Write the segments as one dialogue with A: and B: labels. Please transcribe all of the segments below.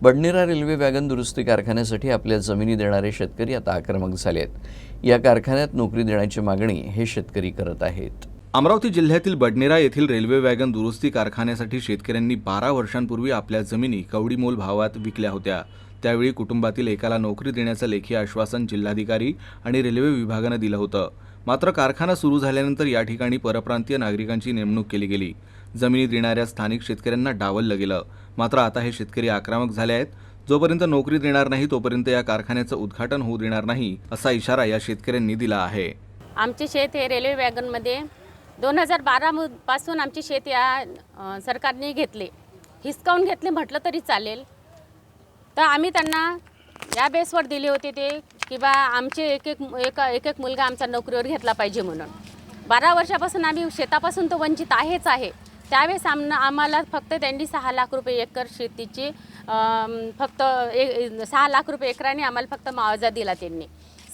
A: Badnera railway wagon दुरुस्ती कारखान्यासाठी आपल्या जमिनी देणारे शेतकरी आता आक्रमक झाले आहेत। या कारखान्यात नोकरी देण्याची मागणी हे शेतकरी करत आहेत।
B: अमरावती जिल्ह्यातील बडनेरा येथील रेल्वे वॅगन दुरुस्ती कारखान्यासाठी शेतकऱ्यांनी 12 वर्षांपूर्वी आपल्या जमिनी कवडीमोल भावात विकल्या होत्या। त्यावेळी कुटुंबातील एकाला नोकरी देण्याचं लेखी आश्वासन जिल्हाधिकारी आणि रेल्वे विभागानं दिलं होतं। मात्र कारखाना सुरू झाल्यानंतर या ठिकाणी परप्रांतीय नागरिकांची नेमणूक केली गेली। जमिनी देणाऱ्या स्थानिक शेतकऱ्यांना डावललं गेलं। मात्र आता हे शेतकरी आक्रमक झाले आहेत। जोपर्यंत नोकरी देणार नाही तोपर्यंत या कारखान्याचं उद्घाटन होऊ देणार नाही असा इशारा या शेतकऱ्यांनी दिला आहे।
C: आमचे शेत हे रेल्वे वॅगनमध्ये 2012 पासून आमची शेत या सरकारने घेतले, हिसकावून घेतले म्हटलं तरी चालेल। तर आम्ही त्यांना या बेसवर दिले होते ते की बा आमचे एक एक मुलगा आमचा नोकरीवर घेतला पाहिजे म्हणून। 12 वर्षापासून आम्ही शेतापासून तो वंचित आहे। त्यावेळेस आम्हाला फक्त त्यांनी 6 लाख रुपये एकर शेतीची फक्त 6 लाख रुपये एकराने आम्हाला फक्त मुआवजा दिला त्यांनी।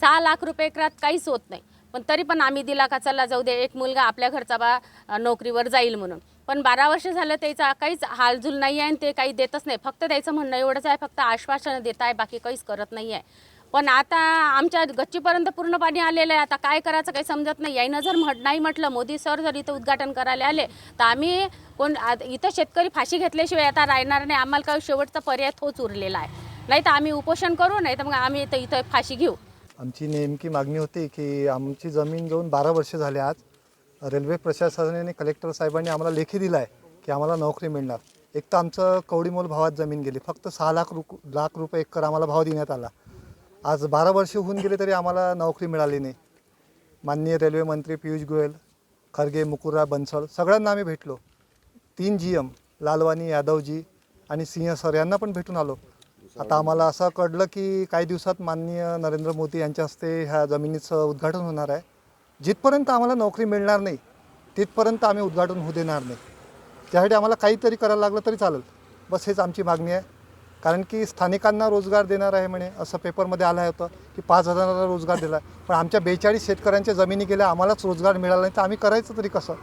C: 6 लाख रुपये एकरात काहीच होत नाही, पण तरी पण आम्ही दिला का चला जाऊ दे, एक मुलगा आपल्या घरचा बा नोकरीवर जाईल म्हणून। पण 12 वर्ष झालं त्याचा काहीच हालझुल नाही आहे आणि ते काही देतच नाही। फक्त त्याचं म्हणणं एवढंच आहे, फक्त आश्वासन देत आहे, बाकी काहीच करत नाही आहे। पण आता आमच्या गच्चीपर्यंत पूर्ण पाणी आलेलं आहे। आता काय करायचं काही समजत नाही। याईनं जर नाही म्हटलं, मोदी सर जर इथं उद्घाटन करायला आले तर आम्ही इथं शेतकरी फाशी घेतल्याशिवाय आता राहणार नाही। आम्हाला काही शेवटचा पर्याय तोच उरलेला आहे, नाही तर आम्ही उपोषण करू, नाही तर मग आम्ही इथं फाशी घेऊ।
D: आमची नेमकी मागणी होती की आमची जमीन घेऊन 12 वर्ष झाले। आज रेल्वे प्रशासनाने कलेक्टर साहेबांनी आम्हाला लेखी दिला आहे की आम्हाला नोकरी मिळणार। एक तर आमचं कवडीमोल भावात जमीन गेली, फक्त 6 लाख रुपये एकर आम्हाला भाव देण्यात आला। आज 12 वर्ष होऊन गेले तरी आम्हाला नोकरी मिळाली नाही। माननीय रेल्वे मंत्री पियुष गोयल, खरगे, मुकुरा, बनसळ सगळ्यांना आम्ही भेटलो। 3 GM लालवानी, यादवजी आणि सिंह सर यांना पण भेटून आलो। आता आम्हाला असं कळलं की काही दिवसात माननीय नरेंद्र मोदी यांच्या हस्ते ह्या जमिनीचं उद्घाटन होणार आहे। जिथपर्यंत आम्हाला नोकरी मिळणार नाही तिथपर्यंत आम्ही उद्घाटन होऊ देणार नाही। त्यासाठी आम्हाला काहीतरी करायला लागलं तरी चालेल, बस हेच आमची मागणी आहे। कारण की स्थानिकांना रोजगार देणार आहे म्हणे असं पेपरमध्ये आलं होतं की 5,000ला रोजगार दिला, पण आमच्या 42 शेतकऱ्यांच्या जमिनी गेल्या, आम्हालाच रोजगार मिळाला नाही तर आम्ही करायचं तरी कसं।